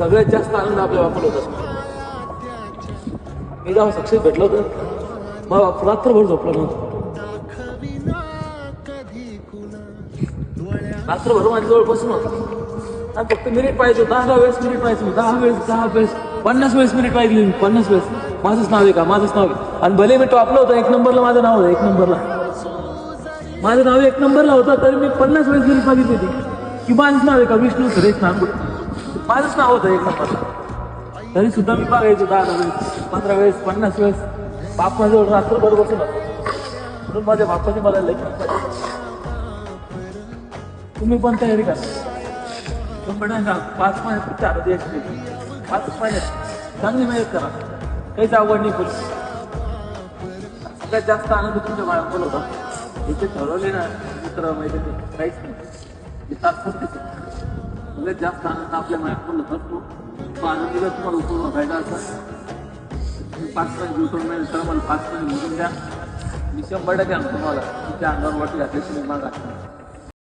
सगळ्यात जास्त आनंद आपल्या बापाला होत असतो. मी जेव्हा सक्सेस भेटलो होतं मग बाप रात्रभर झोपलो नव्हतं. रात्रभर माझ्याजवळ बसून होतं आणि फक्त मिनिट पाहिजे, 10 वेळेस मिनिट पाहिजे, 10 वेळेस 50 वेळेस मिनिट पाहिजे, 50 वेळेस माझंच नाव आहे का, माझंच नाव आहे. आणि भले मी टॉपला होतो, 1 नंबरला माझं नाव होतं, 1 नंबरला माझं नाव 1 नंबरला होतं, तरी मी 50 वेळेस मिनिट मागितली होती की माझंच नाव आहे का, विष्णू सुरेश नागपूर, माझंच नाव होतं 1 नंबरला. तरी सुद्धा मी बघायचो 10 वेळेस, 15 वेळेस, 50 वेळेस. बाप माझ्याजवळ रात्रभर बसून होतो. म्हणून माझ्या बापाने मला लई तुम्ही पण तयारी करा. 5 महिन्यात 4 दिवस 5 महिन्यात चांगली मेहनत करा, काहीच आवड नाही करू. सगळ्यात जास्त आनंद तुमच्या बाळाला होता. इथे ठरवले ना मित्र मैत्रिणी काहीच नाही, सगळ्यात जास्त आनंद आपल्या मायापूर्ण असतो. तो आनंद जर तुम्हाला उपयोग व्हायचा असेल 5 महिने दिवसून नाही तर मला 5 महिने निघून द्या. मी 100% आणतो तुम्हाला तुमच्या अंगावर वाटी घातल्याची निर्माण लागतात.